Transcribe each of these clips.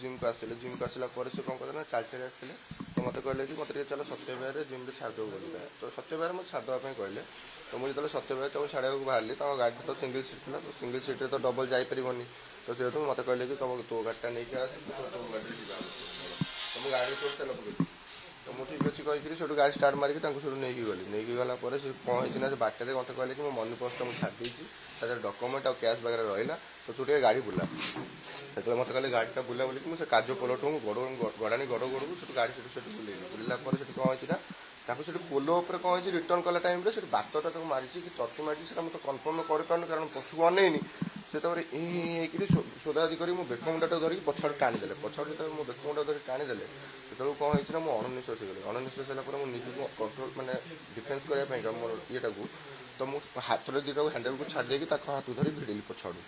Gym को आसिले gym को आसला से कौन कहते ना चाल चाली आसते तो मत कहले कि मत चल सत्यविहार जिम छाड़देव बोलिका तो सत्यविहार मत छाड़देवा कहले तो मुझे जो सत्यविहार तक छाड़ा बाहरी तो गाड़ी तो सिंगल सीट था तो सिंगल सीट्रे तो डबल जापरनि तो से मत कहले कि तुम तो गाड़ीटा नहीं आस तुम गाड़ी तो मुझे गाड़ी तो तेल पकड़ी तो मुझे ठीक अच्छे कहीकि से गाड़ी स्टार्ट मारिक नहीं गली नहीं गला कौन है बाटर मत कहले कि मो मनी पर्सटा मुझे छाड़ी तार डॉक्यूमेंट और कैश वगैरह रहा तो तू टे गाड़ी बुला जो मत कहले गाड़ीटा बुला बोलिक मुझे काज पोलटू गड़ाणी गड़ गड़ू से गाड़ी से बुले बुला कौन है पोल उपर कौन है रिटर्न कला टाइम बातटा मारी कि टर्च मारी से मतलब कन्फर्म कर कारण पछू अनेनी से सोदादी कर बेकमुंडा धरिक पछड़ टाणीदे पछड़ जो मो बेकमुंडा धरिक टाणीदे से कौन है अणनिश्वास हो अणनिश्वास है निजी कंट्रोल मैंने डिफेन्स करने मोर येटा को तो मुझे हाथ दुटा हैंडल को छाड़ देकी हाथ धरी भिड़िली पछाड़ू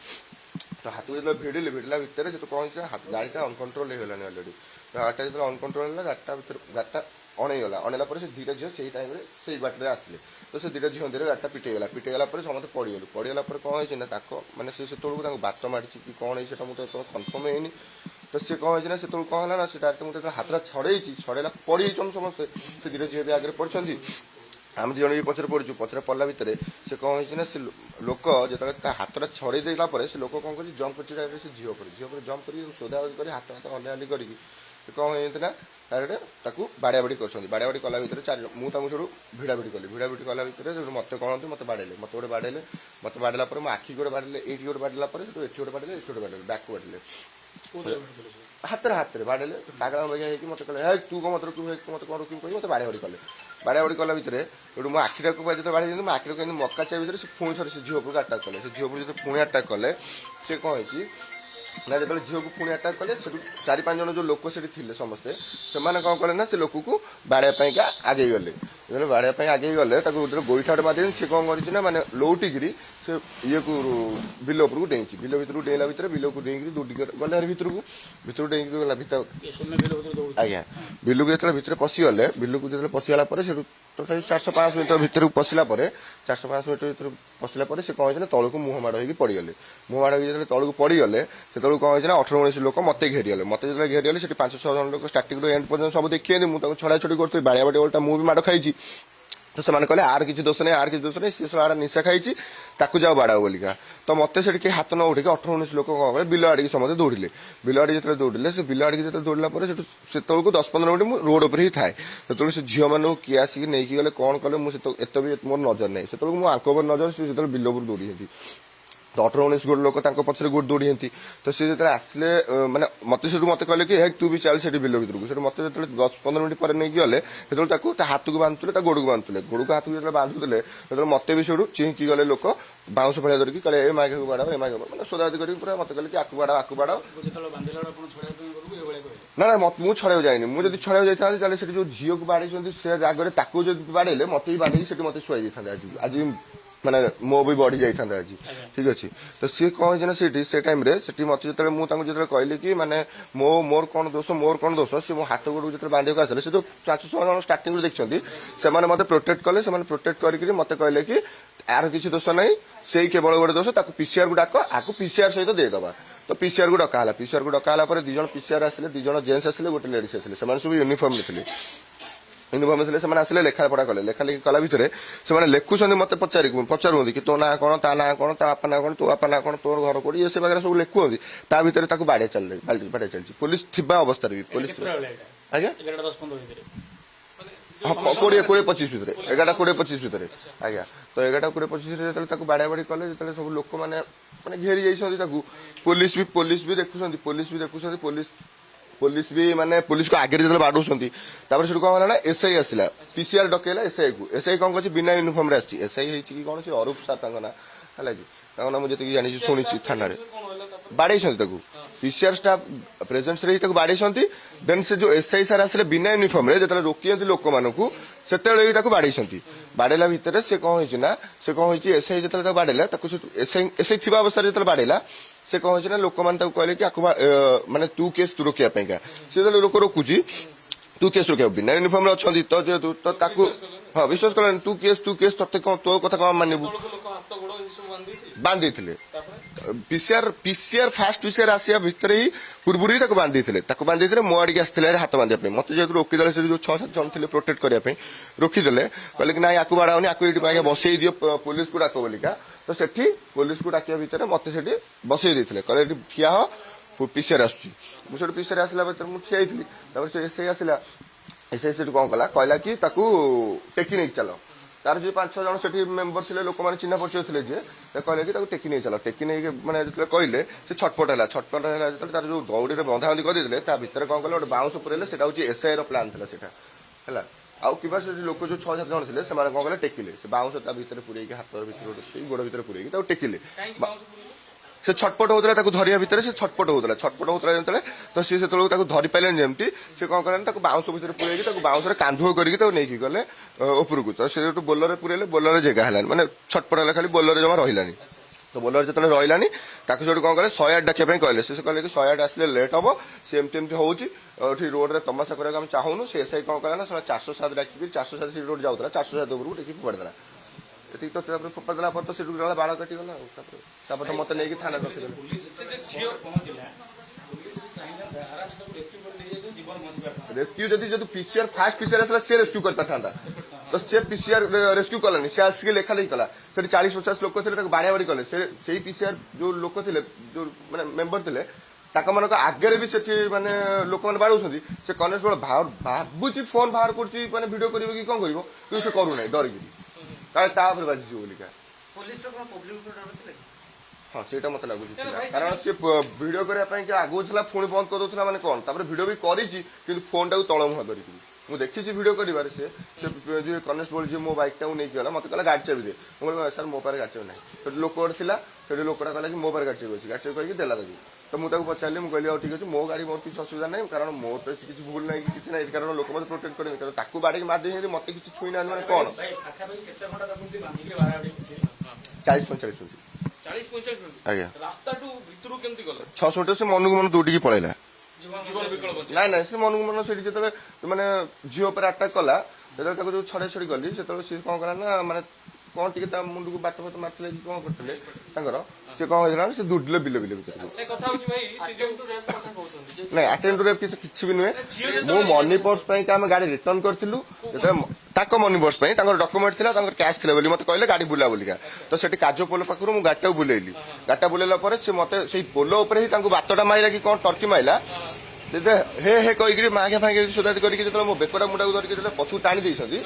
तो हाथ जो भिड़िली भिड़ला भितर से कौन है गाड़ीटा अनकंट्रोल हो गलानी अलरेडी तो गाड़ीटा जो अनकंट्रोल है गाड़ीटा अणेगला अणेला से दुटा झील से टाइम से बाटे आसिले तो से दुटा झील देर गाड़ीटा पिटेगला पिटेगला समस्त पड़गलु पड़गला कौन है मैंने से बात मारी कि कौन है मुझे कन्फर्म है तो सी कौन है से कौन है ना से डायरेक्ट मुझे हाथ छड़े छड़ेला पड़ी समस्ते से दुटा झील भी आगे पड़ी आम जन भी पचर पड़ू पचर पड़ा भितर से कौन है से लोक जो हाथटा छड़े देला से लोक कौन कर जंप कर झील पर जंप कर सोधा कर हाथ हाथ हलिया कर कौन होता डायरेक्ट बाड़ा बाड़ी कर बाड़ा बाड़ी कला भितर चार मुझे सब भिड़ा भिड़ी कली भिड़ा भिड़ी कला भितर मत कौन मत बाड़े मत गोटे बाड़े मत बाड़ला मो आखि गोटे बाड़े ये गोटे बाड़ला ये गोटे बाड़े ये गोटे बाड़े बैक बाड़े हाथ हाथ बाड़े पागला बगिया होगी मत कहले तू कौन मत मत कौन रोक मत बाड़ा बाड़ी कले बाड़ा बाड़ी कला भितर जो मो आखिटा को जो बाड़ी मो आखिर को मक्का चाय भितर से पुणी थे झील पर अटाक कले से झील पर जो पुणी अटाक कले से कौन है ना जो झील को पुणी अटाक कले चार पांच जन जो लोक से समस्ते से कौन कले ना से लोक को बाड़ापा आगे गले जो बाड़ापा आगे गले गोईठा मारे सी कौन कर मैंने लौटिकी से ये को बिल उपर को डेई बिल भर डेला भितर बिल को डेक दौड़ी गले भितर डेक गला भितर आज्ञा बिल को जो भितर पशिगले बिल को जो पशिगला तथा 400-500 मीटर भितर पशिला 400-500 मीटर भितर पशिला से कौन है तौक मुह माड़ हो पड़गले मुह माड़ हो तौक पड़गले से कौन है 18-19 लोक मत घेरीगले मत जो घेरीगले 5-6 जन लोक स्टार्टिंग रू एंड पर्यटन सब देखिए मुझे छड़ा छड़ी कर बाड़ा बाड़ी ओल्टा मुझे माड़ खाई तो से कहले आर किसी दोष नहीं आर किसी दोष नहीं सी आड़ा निशा खाई जाओ बाड़ा बोलिका तो मत से हाथ न उठे 18-19 लोक कौन कले बिल आड़े समस्त दौड़े बिल आड़े जो दौड़े से बिल आड़े जो दौड़ा से 10-15 मिनट रोड उपर ही थाए से से झील मानू किए आसिक नहीं गले कौन कले मुझे एत भी मोर नजर नहीं से मो आंक नजर से जो बिल उपर दौड़ी तो 18-19 गोटे लोक पचर गोटे दौड़ी तो सी जो आसले मैंने मत से मत कहले कि तू भी चल से बिल भर को मत जो 10-15 मिनट पर नहीं गले जो हाथ को बांधुले गोड़ को बांधुले गोड़ को हाथ को जो बांधुले जो मत भी से चिंकी गले लोक बाउंस भलिया धरिकी कहले ए माइक को बाड़ा ए माइक मैंने सोदादी कर पूरा मत कहले कि आकु बाड़ा ना ना मत मुझे छड़ा जाए मुझे छड़ा जाता जो झील को बाड़े से आगे ताकू जो बाड़े मत भी बाड़े मत शुआई आज माने मो भी बढ़ी जाता आज ठीक अच्छे तो सी कौन है से टाइम से मत जो मुझे कहली कि माने मोर कौन दोष सी मो हाथ गोड़ जो बांधे आसले से जो 500 जन स्टार्टिंग देखते से मत प्रोटेक्ट कले से प्रोटेक्ट करके मत कहले कि यार किसी दोष ना से केवल गोटे दोष पीसीआर को डाक आपको पीसीआर सहित देदेबा तो पीसीआर को डकाला पीसीआर को डकाला 2 जन पीसीआर आसले 2 जन जेन्ट्स आसले गोटे लेडीज आसले सब यूनिफॉर्म थे यूनिफॉर्म थे से आसले लेखा पढ़ा कले लेखा लेखी कला भितर से लिखुंट मत पचारूँ कि तो ना कौन ता ना कौन ता बापा ना कौन तो बापा ना कौन तोर घर कोड़ी ये से वगैरह सब लिखुंट ता भितर बाड़े चलती पुलिस थिबा अवस्था भी पुलिस आज्ञा 20-25 भितर 11-20-25 भितर आज्ञा तो 11-20-25 जो बाड़ा बाड़ी कले जो सब लोक मैंने मैंने घेरी जाइए पुलिस भी देखुं पुलिस भी माने पुलिस को आगे जो बाड़ौं से कौन है ना एसआई आसला पीसीआर डकेला एसआई को एसआई कौन कर बिना यूनिफॉर्म आसी एसआई कौन से अरूप सार ना है ना मुझे जानी शुणी थाना बाड़े पीसीआर स्टाफ प्रेजेंस रही बाड़े देन से जो एसआई सार आसले बिना यूनिफॉर्म जो रोकी लोक मानू से बाड़े बाड़ेला भितर से कौन से कौन एसआई जो बाड़ेला एसआई थी अवस्था जो बाड़ेला से कौन है लोक मैंने कहले कि माने तू केस तू रोकने से जो लोक रोकुची तू केस रोक बिना यूनिफॉर्म अच्छा तो जेहतु तो हाँ विश्वास कल तू केस ते कौन तो कथा कौन मानबू बांधी ପିସିଆର ଫାଷ୍ଟ ପିସିଆର ଆସିବା ଭିତରେ ହିଁ ପୂର୍ବରୁ ହିଁ ତାକୁ ବାନ୍ଧି ଦେଇଥିଲେ ମୋ ଆଡ଼ିକି ଆସିଥିଲେ ହାତ ବାନ୍ଧିବା ପାଇଁ ମତେ ଯେହେତୁ ରୋକିଦେଲେ ସେ ଯୋଉ 6-7 ଜଣ ଥିଲେ ପ୍ରୋଟେକ୍ଟ କରିବା ପାଇଁ ରୋକିଦେଲେ କହିଲେ କି ନାଇଁ ଆକୁ ବାଡ଼ା ହଉନି ଆକୁ ଏଇଠି ଆଜ୍ଞା ବସେଇ ଦିଅ ପୋଲିସକୁ ଡାକ ବୋଲିକା ତ ସେଠି ପୋଲିସକୁ ଡାକିବା ଭିତରେ ମତେ ସେଠି ବସେଇ ଦେଇଥିଲେ କହିଲେ ଏଠି ଠିଆ ହ ପିସିଆର ଆସୁଛି ମୁଁ ସେଠି ପିସିଆର ଆସିଲା ଭିତରେ ମୁଁ ଠିଆ ହେଇଥିଲି ତାପରେ ସେ ଏସଆଇ ଆସିଲା ଏସଆଇ ସେଠି କଣ କଲା କହିଲା କି ତାକୁ ଟେକି ନେଇକି ଚାଲ ତାର ଯୋଉ 5-6 ଜଣ ସେଠି ମେମ୍ବର ଥିଲେ ଲୋକମାନେ ଚିହ୍ନା ପରିଚୟ ଥିଲେ ଯେ କହିଲେ କି ତାକୁ ଟେକି ନେଇ ଚାଲ ଟେକି ନେଇକି ମାନେ ଯେତେବେଳେ କହିଲେ ସେ ଛଟପଟ ହେଲା ଯେତେବେଳେ ତାର ଯୋଉ ଦଉଡ଼ିରେ ବନ୍ଧାବନ୍ଧି କରିଦେଇଥିଲେ ତା ଭିତରେ କଣ କଲେ ଗୋଟେ ବାଉଁଶ ପୁରେଇଲେ ସେଟା ହଉଛି ଏସଆଇ ର ପ୍ଲାନ୍ ଥିଲା ସେଟା ହେଲା ଆଉ କିମ୍ବା ସେ ଲୋକ ଯୋଉ 6-7 ଜଣ ଥିଲେ ସେମାନେ କଣ କଲେ ଟେକିଲେ ସେ ବାଉଁଶ ତା ଭିତରେ ପୁରେଇକି ହାତ ଭିତରେ ଗୋଡ ଭିତରେ ପୁରେଇକି ତାକୁ ଟେକିଲେ ସେ ଛଟପଟ ହଉଥିଲା ତାକୁ ଧରିବା ଭିତରେ ସେ ଛଟପଟ ହଉଥିଲା ଯେତେବେଳେ ତ ସିଏ ସେତେବେଳକୁ ତାକୁ ଧରି ପାରିଲେନି ଯେମିତି ସେ କଣ କଲେ ତାକୁ ବାଉଁଶ ଭିତରେ ପୁରେଇକି ତାକୁ ବାଉଁଶରେ କାନ୍ଧୁଅ କରିକି ତାକୁ ନେଇକି ଗଲେ ଉପରକୁ ତ ସେ ଯୋଉ ବୋଲରରେ ପୁରେଇଲେ ବୋଲରରେ ଜାଗା ହେଲାନି ମାନେ ଛଟପଟ ହେଲା ଖାଲି ବୋଲରରେ ଜମା ରହିଲାନି ତ ବୋଲର ଯେତେବେଳେ ରହିଲାନି ତାକୁ ସେଠୁ କଣ କଲେ 108 ଡାକିବା ପାଇଁ କହିଲେ ସେ କହିଲେ କି 108 ଆସିଲେ ଲେଟ୍ ହବ ସେ ଏମିତି ହଉଛି ଏଠି ରୋଡରେ ତମାଶା କରିବାକୁ ଆମେ ଚାହୁଁନୁ ସେ ଏସଆଇ କଣ କଲା ନା 407 ଡାକିକି 407 ସେ ରୋଡ ଯାଉଥିଲା 407 ଉପରକୁ ଟେକି ଫୋପାଡ଼ି ଦେଲା ଏତିକି ତ ତାପରେ ଫୋପାଡ଼ି ଦେଲା ପରେ ତ ସେଠୁ ଗଲା ବାଳ କାଟିଗଲା ଆଉ ତାପରେ ମତେ ନେଇକି ଥାନାରେ ରଖିଦେଲେ ରେସ୍କ୍ୟୁ ଯଦି ପିସିଆର ଫାଷ୍ଟ ପିସିଆର ଆସିଲା ସେ ରେସ୍କ୍ୟୁ କରିପାରିଥାନ୍ତା ତ ସେ ପିସିଆର ରେସ୍କ୍ୟୁ କଲାନି ସେ ଆସିକି ଲେଖାଲେଖି କଲା ସେଠି 40-50 ଲୋକ ଥିଲେ ତାକୁ ବାଡିଆ ବାଡି କଲେ ସେଇ ପିସିଆର ଯୋଉ ଲୋକ ଥିଲେ ଯୋଉ ମାନେ ମେମ୍ବର ଥିଲେ ତାଙ୍କ ମାନଙ୍କ ଆଗରେ ବି ସେଠି ମାନେ ଲୋକମାନେ ବାଡଉଛନ୍ତି ସେ କନେଷ୍ଟବଳ ଭାବୁଛି ଫୋନ ବାହାର କରୁଛି ମାନେ ଭିଡିଓ କରିବ କି କଣ କରିବ କିନ୍ତୁ ସେ କରୁନାହିଁ ଡରିକିରି କାଳେ ତାପରେ ବାଜିଯିବ ବୋଲିକା ହଁ ସେଇଟା ମତେ ଲାଗୁଛି କାରଣ ସେ ଭିଡିଓ କରିବା ପାଇଁ ଆଗଉଥିଲା ପୁଣି ବନ୍ଦ କରିଦଉଥିଲା ମାନେ କଣ ତାପରେ ଭିଡିଓ ବି କରିଛି କିନ୍ତୁ ଫୋନ ଟାକୁ ତଳମୁହାଁ କରିକି ମୁଁ ଦେଖିଛି ଭିଡିଓ କରିବାରେ ସେ କନେଷ୍ଟବଳ ଯିଏ ମୋ ବାଇକ୍ ଟାକୁ ନେଇକି ଗଲା ମତେ କହିଲା ଗାଡି ଚାବି ଦେ ମୁଁ କହିଲି ସାର୍ ମୋ ପାଖରେ ଗାଡି ଚାବି ନାହିଁ ସେଠି ଲୋକ ଗୋଟେ ଥିଲା ସେଠି ଲୋକଟା କହିଲା କି ମୋ ପାଖରେ ଗାଡି ଚାବି ଅଛି ଗାଡି ଚାବି କହିକି ଦେଲା ତାକୁ ତ ମୁଁ ତାକୁ ପଚାରିଲି ମୁଁ କହିଲି ଆଉ ଠିକ ଅଛି ମୋ ଗାଡି ମୋର କିଛି ଅସୁବିଧା ନାହିଁ କାରଣ ମୋର ତ କିଛି ଭୁଲ ନାହିଁ କିଛି ନାହିଁ କାରଣ ଲୋକ ମତେ ପ୍ରୋଟେକ୍ଟ କରିବେ କାରଣ ତାକୁ ବାଡିକି ମାରି ଦେଇଛନ୍ତି ମତେ କିଛି ଛୁଇଁ ନାହାନ୍ତି ମାନେ କଣ 40-45 ମିନିଟ୍ ଆଜ୍ଞା 600 ମିଟର ସେ ମନକୁ ମନ ଦୌଡ଼ିକି ପଳେଇଲା ନାଇଁ ସେ ମନକୁ ମନ ସେଠି ଯେତେବେଳେ ମାନେ ଝିଅ ଉପରେ ଆଟାକ୍ କଲା ଯେତେବେଳେ ତାକୁ ଯୋଉ ଛଡେଇ ଗଲି ସେତେବେଳେ ସେ କଣ କଲା ନା ମାନେ କଣ ଟିକେ ତା ମୁଣ୍ଡକୁ ବାତ ମାରିଥିଲେ କି କଣ କରିଥିଲେ ତାଙ୍କର ସେ କଣ ହେଇଥିଲା ସେ ଦୌଡ଼ିଲେ ବିଲ ଭିତରକୁ ନାଇଁ ଆଟେଣ୍ଡ ରେପ୍ କିଛି ବି ନୁହେଁ ମୁଁ ମନି ପର୍ସ ପାଇଁ ଆମେ ଗାଡି ରିଟର୍ନ କରିଥିଲୁ ଯେତେବେଳେ ତାଙ୍କ ମନି ପର୍ସ ପାଇଁ ତାଙ୍କର ଡକ୍ୟୁମେଣ୍ଟ ଥିଲା ତାଙ୍କର କ୍ୟାସ୍ ଥିଲା ବୋଲି ମତେ କହିଲେ ଗାଡି ବୁଲା ବୋଲିକା ତ ସେଠି କାଜୁ ପୋଲ ପାଖରୁ ମୁଁ ଗାଡିଟାକୁ ବୁଲେଇଲି ଗାଡିଟା ବୁଲେଇଲା ପରେ ସେ ମତେ ସେଇ ପୋଲ ଉପରେ ହିଁ ତାଙ୍କୁ ବାତଟା ମାଇଲା କି କଣ ଟର୍କି ମାଇଲା ହେ କହିକି ମାଗିଆ ଫାଗିଆ ସୋଦାତି କରିକି ଯେତେବେଳେ ମୋ ବେକଟା ମୁଣ୍ଡାକୁ ଧରିକି ଯେତେବେଳେ ପଛକୁ ଟାଣି ଦେଇଛନ୍ତି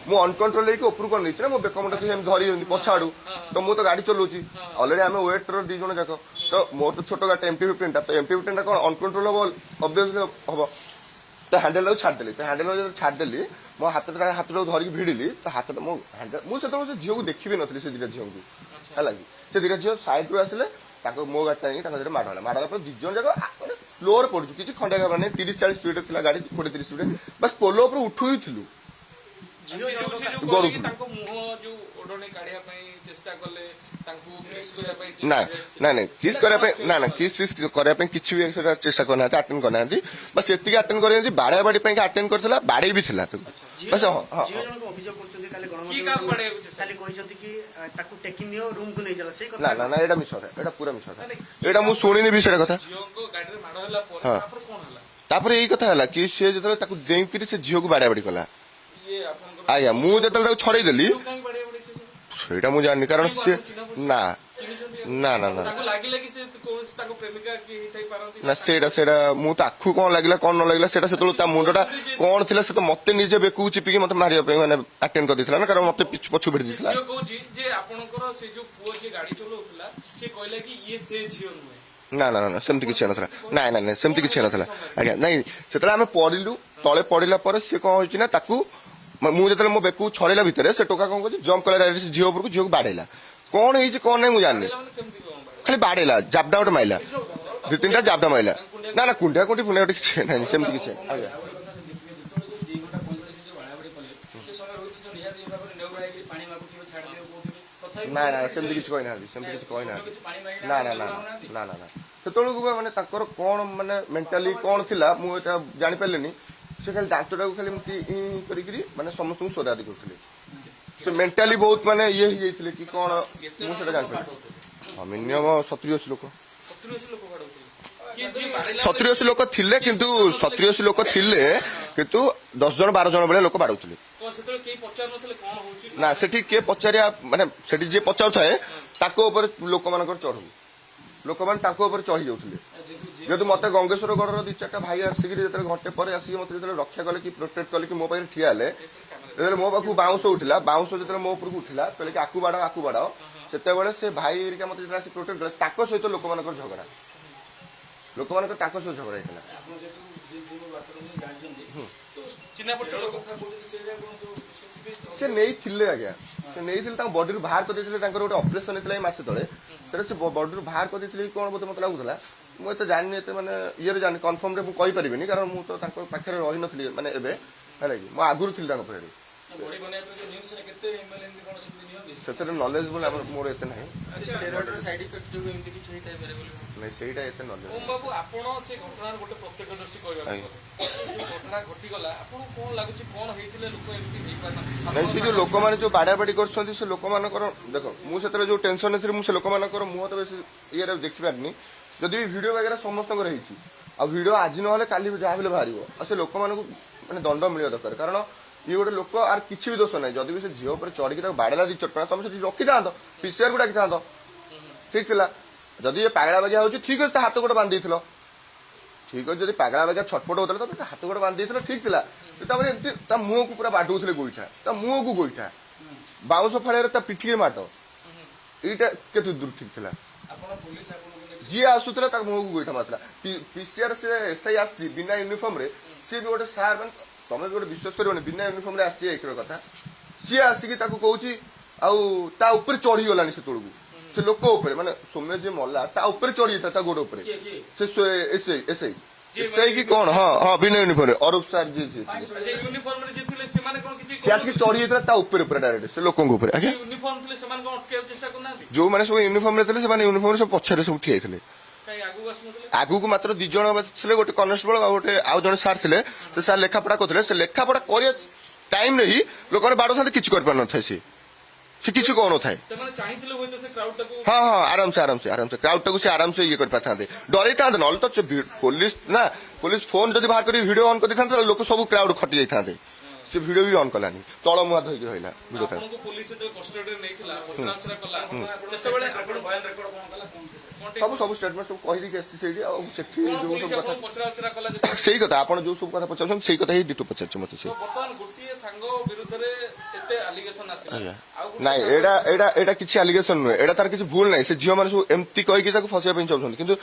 ମୁଁ ଅନକଣ୍ଟ୍ରୋଲ ହେଇକି ଉପରକୁ ନେଇଛି ନା ମୋ ବେକ ମୁଣ୍ଡକୁ ସେମିତି ଧରିଛନ୍ତି ପଛ ଆଡୁ ତ ମୁଁ ତ ଗାଡି ଚଲାଉଛି ଅଲରେଡି ଆମେ ୱେଟର 2 ଜଣ ଯାକ ତ ମୋର ତ ଛୋଟ ଗାଡି MT-15 ଟା ତ MT-15 ଟା କଣ ଅନକଣ୍ଟ୍ରୋଲ ହବ ଅବଭିୟସଲି ହବ ତ ହ୍ୟାଣ୍ଡେଲଟାକୁ ଛାଡିଦେଲି ତ ହ୍ୟାଣ୍ଡେଲ ଯେତେବେଳେ ଛାଡିଦେଲି ମୋ ହାତଟାକୁ ଧରିକି ଭିଡିଲି ତ ହାତଟା ମୁଁ ସେତେବେଳେ ସେ ଝିଅକୁ ଦେଖିବି ନଥିଲି ସେ 2ଟା ଝିଅଙ୍କୁ ହେଲା କି ସେ 2ଟା ଝିଅ ସାଇଡରୁ ଆସିଲେ ତାକୁ ମୋ ଗାଡିଟା ନେଇକି ତାଙ୍କ ମାଡ଼ ହେଲା ପରେ 2 ଜଣ ଯାକ ସ୍ଲୋରେ ପଡୁଛୁ କିଛି ଖଣ୍ଡେ ମାନେ 30-40 ସ୍ପିଡରେ ଥିଲା ଗାଡି 20-30 ସ୍ପିଡରେ ବାସ୍ ପୋଲ ଉପରେ ଉଠୁଥିଲୁ ନାଇଁ କିସ୍ କରିବା ପାଇଁ କିସ୍ କରିବା ପାଇଁ କିଛି ବି ଚେଷ୍ଟା କରିନାହାନ୍ତି ଆଟେଣ୍ଡ କରିନାହାନ୍ତି ବାସ୍ ଏତିକି ଆଟେଣ୍ଡ କରିନାହାନ୍ତି ବାଡିଆ ବାଡି ପାଇଁ ଆଟେଣ୍ଡ କରିଥିଲା ବାଡେଇ ବି ଥିଲା ତାକୁ ନା ଏଇଟା ମିଛ କଥା ଏଇଟା ପୁରା ମିଛ କଥା ଏଇଟା ମୁଁ ଶୁଣିନି ବି ସେଇଟା କଥା ହଁ ତାପରେ ଏଇ କଥା ହେଲା କି ସେ ଯେତେବେଳେ ତାକୁ ଡେଇଁକିରି ସେ ଝିଅକୁ ବାଡିଆ ବାଡି କଲା ଆଜ୍ଞା ମୁଁ ଯେତେବେଳେ ତାକୁ ଛଡେଇ ଦେଲି ସେଇଟା ମୁଁ ଜାଣିନି କାରଣ ସେ ନା ସେଇଟା ମୁଁ ତ ଆଖୁ କଣ ଲାଗିଲା କଣ ନ ଲାଗିଲା ସେଇଟା ସେତେବେଳେ ତା ମୁଣ୍ଡଟା କଣ ଥିଲା ସେ ତ ମତେ ନିଜେ ବେକକୁ ଚିପିକି ମତେ ମାରିବା ପାଇଁ ମାନେ ଆଟେଣ୍ଡ କରିଦେଇଥିଲା ନା କାରଣ ମତେ ପଛୁ ଭିଡ଼ି ଦେଇଥିଲା ନା ସେମିତି କିଛି ନଥିଲା ନାଇଁ ସେମିତି କିଛି ନଥିଲା ଆଜ୍ଞା ନାଇଁ ସେତେବେଳେ ଆମେ ପଡିଲୁ ତଳେ ପଡିଲା ପରେ ସେ କଣ ହେଇଛି ନା ତାକୁ ମୁଁ ଯେତେବେଳେ ମୋ ବେକକୁ ଛଡେଇଲା ଭିତରେ ସେ ଟୋକା କଣ କରୁଛି ଜମ୍ପ କଲା ଝିଅ ଉପରକୁ ଝିଅକୁ ବାଡେଇଲା କଣ ହେଇଛି କଣ ନାହିଁ ମୁଁ ଜାଣିନି ଖାଲି ବାଡେଇଲା ଜାବଡା ଗୋଟେ ମାଇଲା 2-3ଟା ଜାବଡା ମାଇଲା ନା କୁଣ୍ଡିଆ କୁଣ୍ଡି ଫୁଣ୍ଡିଆ ଗୋଟେ କିଛି ନାହିଁ ସେମିତି କିଛି ଆଜ୍ଞା ନା ସେମିତି କିଛି କହିନାହାନ୍ତି ନା ସେତେବେଳକୁ ମାନେ ତାଙ୍କର କଣ ମାନେ ମେଣ୍ଟାଲି କଣ ଥିଲା ମୁଁ ଏଟା ଜାଣିପାରିଲିନି ସେ ଖାଲି ଦାନ୍ତଟାକୁ ଖାଲି ଏମିତି କରିକିରି ମାନେ ସମସ୍ତଙ୍କୁ ସୋଦାଦି କରୁଥିଲେ ସେ ମେଣ୍ଟାଲି ବହୁତ ମାନେ ଇଏ ହେଇଯାଇଥିଲେ କି କଣ ମୁଁ ସେଟା ଜାଣିପାରିଲି ମିନିମମ୍ 70-80 ଲୋକ 70-80 ଲୋକ ବାଡଉଥିଲେ କିଏ ଯିଏ ବାଡେଇଲା 70-80 ଲୋକ ଥିଲେ କିନ୍ତୁ 70-80 ଲୋକ ଥିଲେ କିନ୍ତୁ 10 ଜଣ 12 ଜଣ ଭଳିଆ ଲୋକ ବାଡଉଥିଲେ। କଣ ସେତେବେଳେ କେହି ପଚାରୁନଥିଲେ କଣ ହଉଛି ନା ସେଠି କିଏ ପଚାରିବା ମାନେ ସେଠି ଯିଏ ପଚାରୁଥାଏ ତାଙ୍କ ଉପରେ ଲୋକମାନଙ୍କର ଚଢଉ ଲୋକମାନେ ତାଙ୍କ ଉପରେ ଚଢି ଯାଉଥିଲେ। ଯେହେତୁ ମତେ ଗଙ୍ଗେଶ୍ୱର ଗଡର 2-4ଟା ଭାଇ ଆସିକି ଯେତେବେଳେ ଘଣ୍ଟେ ପରେ ଆସିକି ମତେ ଯେତେବେଳେ ରକ୍ଷା କଲେ କି ପ୍ରୋଟେକ୍ଟ କଲେ କି ମୋ ପାଖରେ ଠିଆ ହେଲେ ଯେତେବେଳେ ମୋ ପାଖକୁ ବାଉଁଶ ଉଠିଲା ବାଉଁଶ ଯେତେବେଳେ ମୋ ଉପରକୁ ଉଠିଲା କହିଲେ କି ଆକୁ ବାଡାଅ ସେତେବେଳେ ସେ ଭାଇ ହେରିକା ମତେ ଯେତେବେଳେ ଆସି ପ୍ରୋଟେକ୍ଟ କଲେ ତାଙ୍କ ସହିତ ଲୋକମାନଙ୍କର ଝଗଡା ତାଙ୍କ ସହିତ ଝଗଡା ହେଇଥିଲା। ସେ ନେଇଥିଲେ ଆଜ୍ଞା ସେ ନେଇଥିଲେ ତାଙ୍କ ବଡିରୁ ବାହାର କରିଦେଇଥିଲେ ତାଙ୍କର ଗୋଟେ ଅପରେସନ ହେଇଥିଲା ଏଇ ମାସେ ତଳେ ସେଟା ସେ ବଡିରୁ ବାହାର କରିଦେଇଥିଲେ କି କଣ ବୋଧେ ମତେ ଲାଗୁଥିଲା ମୁଁ ଏତେ ଜାଣିନି ଏତେ ମାନେ ଇଏରେ ଜାଣିନି କନଫର୍ମରେ ମୁଁ କହିପାରିବିନି କାରଣ ମୁଁ ତ ତାଙ୍କ ପାଖରେ ରହିନଥିଲି ମାନେ ଏବେ ହେଲା କି ମୁଁ ଆଗରୁ ଥିଲି ତାଙ୍କ ପାଖରେ ସେଥିରେ ନଲେଜ ବୋଲି ଆମର ମୋର ଏତେ ନାହିଁ ସେଇଟା ଏତେ ନଲେଜ ବାବୁ ଆପଣ ସେ ଘଟଣାର ଗୋଟେ ପ୍ରତ୍ୟକ୍ଷଦର୍ଶୀ କହିବାକୁ ଘଟଣା ଘଟିଗଲା ଆପଣଙ୍କୁ କଣ ଲାଗୁଛି କଣ ହେଇଥିଲେ ଲୋକ ଏମିତି ହେଇପାରିଥାନ୍ତି ନାଇଁ ସେ ଯୋଉ ଲୋକମାନେ ଯୋଉ ବାଡାବାଡି କରୁଛନ୍ତି ସେ ଲୋକମାନଙ୍କର ଦେଖ ମୁଁ ସେତେବେଳେ ଯୋଉ ଟେନସନରେ ଥିଲି ମୁଁ ସେ ଲୋକମାନଙ୍କର ମୁହଁ ତ ବେଶୀ ଇଏରେ ଦେଖିପାରିନି ଯଦି ଭିଡିଓ ବଗେରା ସମସ୍ତଙ୍କର ହେଇଛି ଆଉ ଭିଡିଓ ଆଜି ନହେଲେ କାଲି ଯାହା ହେଲେ ବାହାରିବ ଆଉ ସେ ଲୋକମାନଙ୍କୁ ମାନେ ଦଣ୍ଡ ମିଳିବା ଦରକାର କାରଣ ଇଏ ଗୋଟେ ଲୋକ ଆର କିଛି ବି ଦୋଷ ନାହିଁ ଯଦି ବି ସେ ଝିଅ ଉପରେ ଚଢିକି ତାକୁ ବାଡେଇଲା 2 ଚଟକଣା ତମେ ସେଠି ରଖିଥାନ୍ତ PCR କୁ ଡାକିଥାନ୍ତ ଠିକ ଥିଲା ଯଦି ଏ ପାଗଳା ବାଗିଆ ହଉଛି ଠିକ ଅଛି ତା ହାତ ଗୋଡ ବାନ୍ଧି ଦେଇଥିଲ ଠିକ ଅଛି ଯଦି ପାଗଳା ବାଗିଆ ଛଟପଟ ହଉଥିଲା ତମେ ହାତ ଗୋଡ ବାନ୍ଧି ଦେଇଥିଲ ଠିକ ଥିଲା ତାପରେ ଏମିତି ତା ମୁହଁକୁ ପୁରା ବାଡଉଥିଲେ ଗୋଇଠା ତା ମୁହଁକୁ ଗୋଇଠା ବାଉଁଶ ଫାଳିଆରେ ତା ପିଠିରେ ମାଡ ଏଇଟା କେତେ ଦୂର ଠିକ ଥିଲା ଯିଏ ଆସୁଥିଲା ତା ମୁହଁକୁ ଗୋଇଠା ମାରୁଥିଲା PCR ସେ SI ଆସିଛି ବିନା ୟୁନିଫର୍ମରେ ସିଏ ବି ଗୋଟେ ସାର୍ ମାନେ ତମେ ବି ଗୋଟେ ବିଶ୍ୱାସ କରିବନି ବିନା ୟୁନିଫର୍ମରେ ଆସିଛି ଏଇର କଥା ସିଏ ଆସିକି ତାକୁ କହୁଛି ଆଉ ତା ଉପରେ ଚଢିଗଲାଣି ସେତେବେଳକୁ ସେ ଲୋକ ଉପରେ ମାନେ ସୌମ୍ୟ ଯିଏ ମଲା ତା ଉପରେ ଚଢି ଯାଇଥିଲା ତା ଗୋଡ ଉପରେ ସେ SI କି କଣ ହଁ ବିନା ୟୁନିଫର୍ମରେ ଅରୁପ ସାର୍ ଯିଏ ସିଏ ଆସିକି ଚଢି ଯାଇଥିଲା ତା ଉପରେ ଡାଇରେକ୍ଟ ସେ ଲୋକଙ୍କ ଉପରେ ଆଜ୍ଞା ଯୋଉମାନେ ସବୁ ୟୁନିଫର୍ମରେ ଥିଲେ ସେମାନେ ୟୁନିଫର୍ମରେ ସବୁ ପଛରେ ସବୁ ଠିଆ ହେଇଥିଲେ ଆଗକୁ ମାତ୍ର 2 ଜଣ ଥିଲେ ଗୋଟେ କନେଷ୍ଟବଳ ଆଉ ଗୋଟେ ଆଉ ଜଣେ ସାର୍ ଥିଲେ ସେ ସାର୍ ଲେଖାପଢା କରୁଥିଲେ ସେ ଲେଖାପଢା କରିବା ଟାଇମରେ ହିଁ ଲୋକମାନେ ବାଡଉଥାନ୍ତି କିଛି କରିପାରିନଥାଏ ସେ କିଛି କହୁନଥାଏ ହଁ ଆରାମସେ କ୍ରାଉଡଟାକୁ ସେ ଆରାମସେ ଇଏ କରିପାରିଥାନ୍ତେ ଡରେଇଥାନ୍ତେ ନହେଲେ ତ ପୋଲିସ ଫୋନ ଯଦି ବାହାର କରି ଭିଡିଓ ଅନ୍ କରିଥାନ୍ତେ ଲୋକ ସବୁ କ୍ରାଉଡ ଖଟି ଯାଇଥାନ୍ତେ ସେ ଭିଡିଓ ବି ଅନ୍ କଲାନି ତଳ ମୁହାଁ ଧରିକି ରହିଲା ଭିଡିଓ ସବୁ ଷ୍ଟେଟମେଣ୍ଟ ସବୁ କହିଦେଇକି ଆସିଛି ସେଇଠି ଆଉ ସେଠି ଯୋଉ ସବୁ କଥା ସେଇ କଥା ଆପଣ ଯୋଉ ସବୁ କଥା ପଚାରୁଛନ୍ତି ସେଇ କଥା ହିଁ ଡିଟୋ ପଚାରୁଛି ମତେ ସେ ନାଇଁ ଏଇଟା କିଛି ଆଲିଗେସନ ନୁହେଁ ଏଇଟା ତାର କିଛି ଭୁଲ ନାହିଁ ସେ ଝିଅ ମାନେ ସବୁ ଏମିତି କହିକି ତାକୁ ଫସିବା ପାଇଁ ଚାହୁଁଛନ୍ତି କିନ୍ତୁ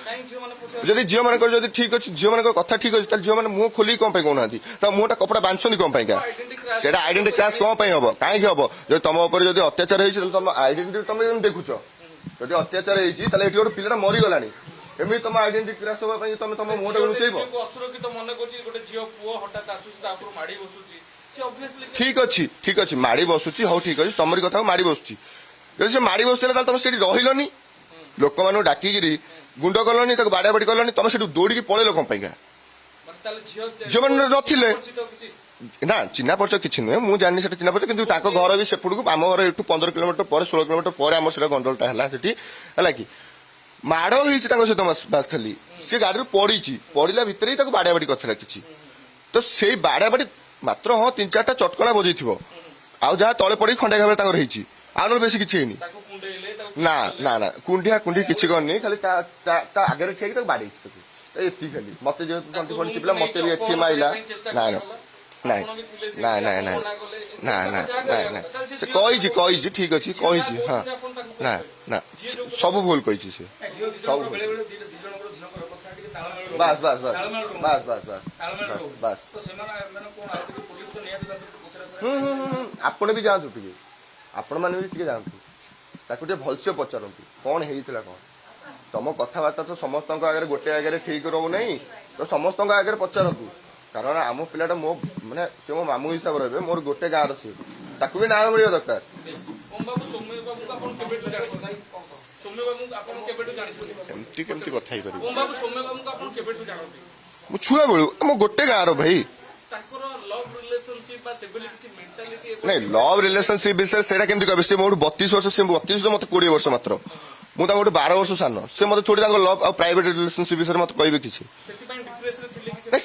ଯଦି ଝିଅ ମାନଙ୍କର ଯଦି ଠିକ ଅଛି ଝିଅ ମାନଙ୍କର କଥା ଠିକ ଅଛି ତାହେଲେ ଝିଅ ମାନେ ମୁହଁ ଖୋଲିକି କଣ ପାଇଁ କହୁନାହାନ୍ତି ତା ମୁହଁଟା କପଡା ବାନ୍ଧୁଛନ୍ତି କଣ ପାଇଁକା ସେଇଟା ଆଇଡେଣ୍ଟି କ୍ରାସ୍ କଣ ପାଇଁ ହବ କାହିଁକି ହବ ଯଦି ତମ ଉପରେ ଯଦି ଅତ୍ୟାଚାର ହେଇଛି ତାହେଲେ ତମ ଆଇଡେଣ୍ଟି ତମେ ଯେମିତି ଦେଖୁଛ ଯଦି ଅତ୍ୟାଚାର ହେଇଛି ତାହେଲେ ଏଠି ଗୋଟେ ପିଲାଟା ମରିଗଲାଣି ଏମିତି ତମ ଆଇଡେଣ୍ଟି କ୍ରାସ୍ ହବା ପାଇଁ ତମେ ତମ ମୁହଁଟାକୁ ଲୁଚେଇବ ଠିକ ଅଛି ମାଡି ବସୁଛି ହଉ ଠିକ ଅଛି ତମରି କଥା ମାଡି ବସୁଛି ଯଦି ସେ ମାଡି ବସୁଥିଲା ତାହେଲେ ତମେ ସେଠି ରହିଲନି ଲୋକମାନଙ୍କୁ ଡାକିକିରି ଗୁଣ୍ଡ କଲନି ତାକୁ ବାଡାବାଡି କଲନି ତମେ ସେଠୁ ଦୌଡିକି ପଳେଇଲ କଣ ପାଇଁକା ଝିଅମାନେ ନଥିଲେ ନା ଚିହ୍ନା ପରିଚୟ କିଛି ନୁହେଁ ମୁଁ ଜାଣିନି ସେଟା ଚିହ୍ନା ପରିଚୟ କିନ୍ତୁ ତାଙ୍କ ଘର ବି ସେପଟକୁ ଆମ ଘର ଏଠୁ 15 କିଲୋମିଟର ପରେ 16 କିଲୋମିଟର ପରେ ଆମର ସେଟା ଗଣ୍ଡଗୋଳଟା ହେଲା ସେଠି ହେଲା କି ମାଡ ହେଇଛି ତାଙ୍କ ସହିତ ବାସ୍ ଖାଲି ସେ ଗାଡିରୁ ପଡିଲା ଭିତରେ ହିଁ ତାକୁ ବାଡାବାଡି କରିଥିଲା କିଛି ତ ସେଇ ବାଡାବାଡି ମାତ୍ର ହଁ 3-4ଟା ଚଟକଣା ବଜେଇଥିବ ଆଉ ଯାହା ତଳେ ପଡିକି ଖଣ୍ଡିଆ ଖାବରେ ତାଙ୍କର ହେଇଛି ଆଉ ନହେଲେ ବେଶୀ କିଛି ହେଇନି ନା କୁଣ୍ଡି କିଛି କରିନି ଖାଲି ତା ଆଗରେ ଠିଆଇକି ତାକୁ ବାଡେଇଛି ତାକୁ ଏତିକି ଖାଲି ମତେ ଯେହେତୁ ତଣ୍ଟି ଫଣ୍ଟି ଚିପିଲା ମତେ ବି ଏଠି ମାଇଲା ନାଇଁ ସେ କହିଛି ଠିକ ଅଛି କହିଛି ହଁ ନା ସବୁ ଭୁଲ କହିଛି ସେ ସବୁ ବାସ୍ ଆପଣ ବି ଯାଆନ୍ତୁ ଟିକେ ଆପଣ ମାନେ ବି ଟିକେ ଯାଆନ୍ତୁ ତାକୁ ଟିକେ ଭଲସେ ପଚାରନ୍ତୁ କଣ ହେଇଥିଲା କଣ ତମ କଥାବାର୍ତ୍ତା ତ ସମସ୍ତଙ୍କ ଆଗରେ ଗୋଟେ ଆଗରେ ଠିକ ରହୁନାହିଁ ତ ସମସ୍ତଙ୍କ ଆଗରେ ପଚାରନ୍ତୁ କାରଣ ଆମ ପିଲାଟା ମୋ ମାନେ ସେ ମୋ ମାମୁଁ ହିସାବରେ ହେବେ ମୋର ଗୋଟେ ଗାଁର ସିଏ ତାକୁ ବି ନାଁ ମିଳିବା ଦରକାର ଏମିତି କେମିତି କଥା ହେଇପାରିବ ମୁଁ ଛୁଆ ବେଳୁ ମୋ ଗୋଟେ ଗାଁର ଭାଇ ନାଇଁ ଲଭ୍ ରିଲେସନସିପ ବିଷୟରେ ସେଇଟା କେମିତି କହିବେ ସେ ମୋଠୁ 32 ବର୍ଷ ସେ 32 ମତେ 20 ବର୍ଷ ମାତ୍ର ମୁଁ ତାଙ୍କୁ ଗୋଟେ 12 ବର୍ଷ ସାନ ସେ ମତେ ଥୋଡ଼ି ତାଙ୍କ ଲଭ୍ ଆଉ ପ୍ରାଇଭେଟ ରିଲେସନସିପ ବିଷୟରେ ମତେ କହିବେ କିଛି ସେଥିପାଇଁ ଡିପ୍ରେସନରେ ଥିଲେ କି ନା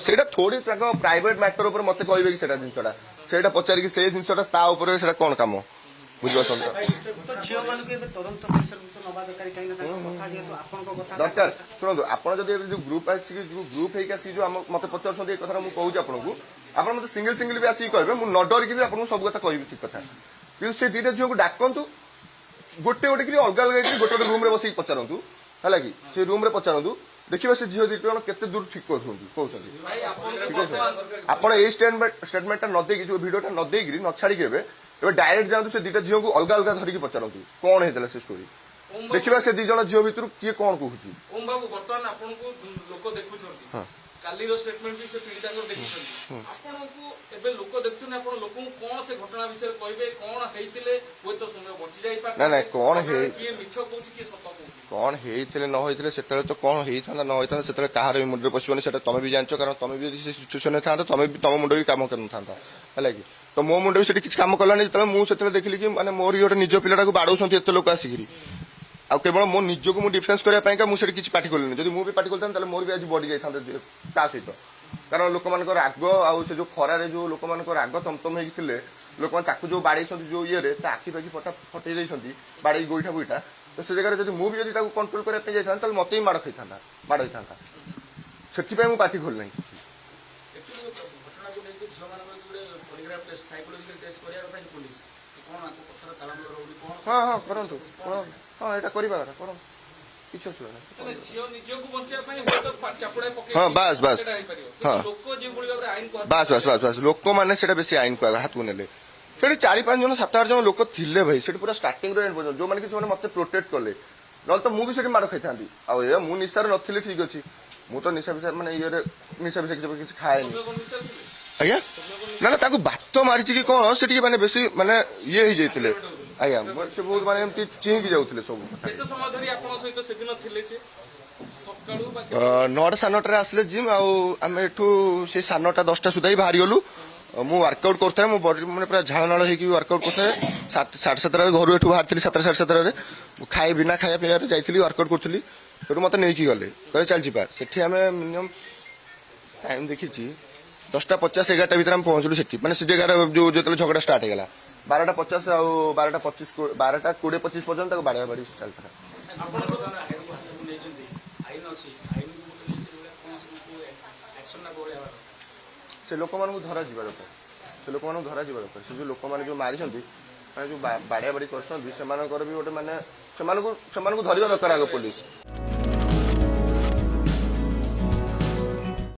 ସେଇଟା ଥୋଡ଼ି ତାଙ୍କ ପ୍ରାଇଭେଟ ମ୍ୟାଟର ଉପରେ ମତେ କହିବେ କି ଜିନିଷଟା ସେଇଟା ପଚାରିକି ସେଇ ଜିନିଷଟା ତା ଉପରେ ସେଇଟା କଣ କାମ ବୁଝିପାରୁଛନ୍ତି ତ ଝିଅମାନଙ୍କୁ ଏବେ ତଦନ୍ତ ପରିସରଭୁକ୍ତ ନବା ଦରକାର କାହିଁକି ନା ତାଙ୍କ କଥା ଯେହେତୁ ଆପଣଙ୍କ କଥା ଦରକାର ଶୁଣନ୍ତୁ ଆପଣ ଯଦି ଏବେ ଯୋଉ ଗ୍ରୁପ ଆସିକି ଯୋଉ ଗ୍ରୁପ ହେଇକି ଆସିକି ଯୋଉ ମତେ ପଚାରୁଛନ୍ତି ଏ କଥାଟା ମୁଁ କହୁଛି ଆପଣଙ୍କୁ ଆପଣ ମତେ ସିଙ୍ଗଲ ବି ଆସିକି କହିବେ ମୁଁ ନ ଡରିକି ବି ଆପଣଙ୍କୁ ସବୁ କଥା କହିବି ଠିକ କଥା କିନ୍ତୁ ସେ ଦିଟା ଝିଅକୁ ଡାକନ୍ତୁ ଗୋଟେ କିରି ଅଲଗା ହେଇକି ଗୋଟେ ରୁମରେ ବସିକି ପଚାରନ୍ତୁ ହେଲା କି ସେ ରୁମରେ ପଚାରନ୍ତୁ ଦେଖିବା ସେ ଝିଅ ଦିଟା ଜଣ କେତେ ଦୂର ଠିକ କହୁଛନ୍ତି ଭାଇ ଆପଣଙ୍କୁ ଆପଣ ଏଇ ଷ୍ଟେଟମେଣ୍ଟଟା ନ ଦେଇକି ଯୋଉ ଭିଡିଓଟା ନ ଦେଇକିରି ନ ଛାଡିକି ଏବେ ଡାଇରେକ୍ଟ ଯାଆନ୍ତୁ ସେ ଦିଟା ଝିଅକୁ ଅଲଗା ଧରିକି ପଚାରନ୍ତୁ କଣ ହେଇଥିଲା ସେ ଷ୍ଟୋରି ଦେଖିବା ସେ ଦି ଜଣ ଝିଅ ଭିତରୁ କିଏ କଣ କହୁଛି ଓମ୍ ବାବୁ ବର୍ତ୍ତମାନ ଆପଣଙ୍କୁ ଲୋକ ଦେଖୁଛନ୍ତି କାଲିର ଷ୍ଟେଟମେଣ୍ଟ ବି ସେ ପୀଡ଼ିତାଙ୍କର ଦେଖୁଛନ୍ତି ଆପଣଙ୍କୁ ଏବେ ଲୋକ ଦେଖୁଛନ୍ତି ଆପଣ ଲୋକଙ୍କୁ କଣ ସେ ଘଟଣା ବିଷୟରେ କହିବେ କଣ ହେଇଥିଲେ ହୁଏତ ସମୟ ବଞ୍ଚି ଯାଇପାରେ ନା କଣ କିଏ ମିଛ କହୁଛି କିଏ ସତ କହୁଛି କଣ ହେଇଥିଲେ ନ ହେଇଥିଲେ ସେତେବେଳେ ତ କଣ ହେଇଥାନ୍ତା ନ ହେଇଥାନ୍ତା ସେତେବେଳେ କାହାର ବି ମୁଣ୍ଡରେ ପଶିବନି ସେଟା ତମେ ବି ଜାଣିଛ କାରଣ ତମେ ବି ଯଦି ସେ ସିଚୁଏସନରେ ଥାନ୍ତା ତମ ମୁଣ୍ଡ ବି କାମ କରିନଥାନ୍ତା ହେଲା କି ତ ମୋ ମୁଣ୍ଡ ବି ସେଠି କିଛି କାମ କଲାନି ଯେତେବେଳେ ମୁଁ ସେତେବେଳେ ଦେଖିଲି କି ମାନେ ମୋର ଗୋଟେ ନିଜ ପିଲାଟାକୁ ବାଡଉଛନ୍ତି ଏତେ ଲୋକ ଆସିକିରି ଆଉ କେବଳ ମୋ ନିଜକୁ ମୁଁ ଡିଫେନ୍ସ କରିବା ପାଇଁକା ମୁଁ ସେଠି କିଛି ପାଟି କଲିନି ଯଦି ମୁଁ ବି ପାଟି କରିଥାନ୍ତି ତାହେଲେ ମୋର ବି ଆଜି ବଢି ଯାଇଥାନ୍ତା ତା ସହିତ କାରଣ ଲୋକମାନଙ୍କର ରାଗ ଆଉ ସେ ଯୋଉ ଖରାରେ ଯୋଉ ଲୋକମାନଙ୍କର ରାଗ ତମତମ ହେଇକି ଥିଲେ ଲୋକମାନେ ତାକୁ ଯୋଉ ବାଡେଇଛନ୍ତି ଯୋଉ ଇଏରେ ତା ଆଖି ପାଖି ଫଟେଇ ଦେଇଛନ୍ତି ବାଡେଇ ଗୋଇଠା ତ ସେ ଜାଗାରେ ଯଦି ମୁଁ ବି ଯଦି ତାକୁ କଣ୍ଟ୍ରୋଲ କରିବା ପାଇଁ ଯାଇଥାନ୍ତି ତାହେଲେ ମତେ ହିଁ ମାଡ ହେଇଥାନ୍ତା ସେଥିପାଇଁ ମୁଁ ପାଟି ଖୋଲି ନାହିଁ ଘଟଣାକୁ ନେଇକି ଝିଅମାନଙ୍କର ଗୋଟେ ପଲିଗ୍ରାଫ ଟେଷ୍ଟ ସାଇକୋଲୋଜିକାଲ ଟେଷ୍ଟ କରିବା କଥା କି ପୋଲିସ କଣ ଆଙ୍କ କଥାର ତାଳମେଳ ରହୁନି କଣ ହଁ କରନ୍ତୁ ଏଇଟା କରିବା କଥା କରନ୍ତୁ କିଛି ଅସୁବିଧା ନାହିଁ ମାନେ ଝିଅ ନିଜକୁ ବଞ୍ଚିବା ପାଇଁ ହୁଏତ ଚାପୁଡା ପକେଇ ହଁ ବାସ୍ ସେଟା ହେଇପାରିବ ହଁ କିନ୍ତୁ ଲୋକ ଯେଭଳି ଭାବରେ ଆଇନ ବାସ୍ ଲୋକମାନେ ସେଟା ବେଶୀ ଆଇନକୁ ହାତକୁ ନେଲେ ସେଠି 4-5 ଜଣ 7-8 ଜଣ ଲୋକ ଥିଲେ ଭାଇ ସେଠି ପୁରା ଷ୍ଟାର୍ଟିଂରୁ ଏଣ୍ଡ ପର୍ଯ୍ୟନ୍ତ ଯୋଉମାନେ କି ସେମାନେ ମତେ ପ୍ରୋଟେକ୍ଟ କଲେ ନହେଲେ ତ ମୁଁ ବି ସେଠି ମାଡ ଖାଇଥାନ୍ତି ଆଉ ଏ ମୁଁ ନିଶାରେ ନଥିଲି ଠିକ ଅଛି ମୁଁ ତ ନିଶା ମାନେ ଇଏରେ ନିଶା କିଛି ଖାଏନି ଆଜ୍ଞା ନା ତାକୁ ବାତ ମାରିଛି କି କଣ ସେ ଟିକେ ମାନେ ବେଶୀ ମାନେ ଇଏ ହେଇଯାଇଥିଲେ ଆଜ୍ଞା ସେ ବହୁତ ମାନେ ଏମିତି ଚିହିଁକି ଯାଉଥିଲେ ସବୁ କେତେ ସମୟ ଧରି ଆପଣଙ୍କ ସହିତ ସେଦିନ ଥିଲେ ସେ ସକାଳୁ 9ଟା 9:30ରେ ଆସିଲେ ଜିମ୍ ଆଉ ଆମେ ଏଠୁ ସେ 9:30 10ଟା ସୁଦ୍ଧା ହିଁ ବାହାରି ଗଲୁ ମୁଁ ୱାର୍କଆଉଟ କରୁଥାଏ ମୋ ବଡି ମାନେ ପୁରା ଝାଳନାଳ ହେଇକି ୱାର୍କଆଉଟ କରୁଥାଏ 7:30ରେ ଘରୁ ଏଠୁ ବାହାରିଥିଲି 7ଟା 7:30ରେ ବିନା ଖାଇବା ପିଇବାରେ ଯାଇଥିଲି ୱାର୍କଆଉଟ କରୁଥିଲି ସେଠୁ ମତେ ନେଇକି ଗଲେ କହିଲେ ଚାଲ ଯିବା ସେଠି ଆମେ ମିନିମମ୍ ଟାଇମ ଦେଖିଛି 10:50 11ଟା ଭିତରେ ଆମେ ପହଞ୍ଚିଲୁ ସେଠି ମାନେ ସେ ଜାଗାରେ ଯୋଉ ଯେତେବେଳେ ଝଗଡା ଷ୍ଟାର୍ଟ ହେଇଗଲା 12:50 ଆଉ 12:25 12:20-25 ପର୍ଯ୍ୟନ୍ତ ତାକୁ ବାଡିଆ ବାଡି ଚାଲିଥିଲା ସେ ଲୋକମାନଙ୍କୁ ଧରାଯିବା ଦରକାର ସେ ଯୋଉ ଲୋକମାନେ ଯୋଉ ମାରିଛନ୍ତି ମାନେ ଯୋଉ ବାଡିଆ ବାଡି କରୁଛନ୍ତି ସେମାନଙ୍କର ବି ଗୋଟେ ମାନେ ସେମାନଙ୍କୁ ଧରିବା ଦରକାର ଆଗ ପୋଲିସ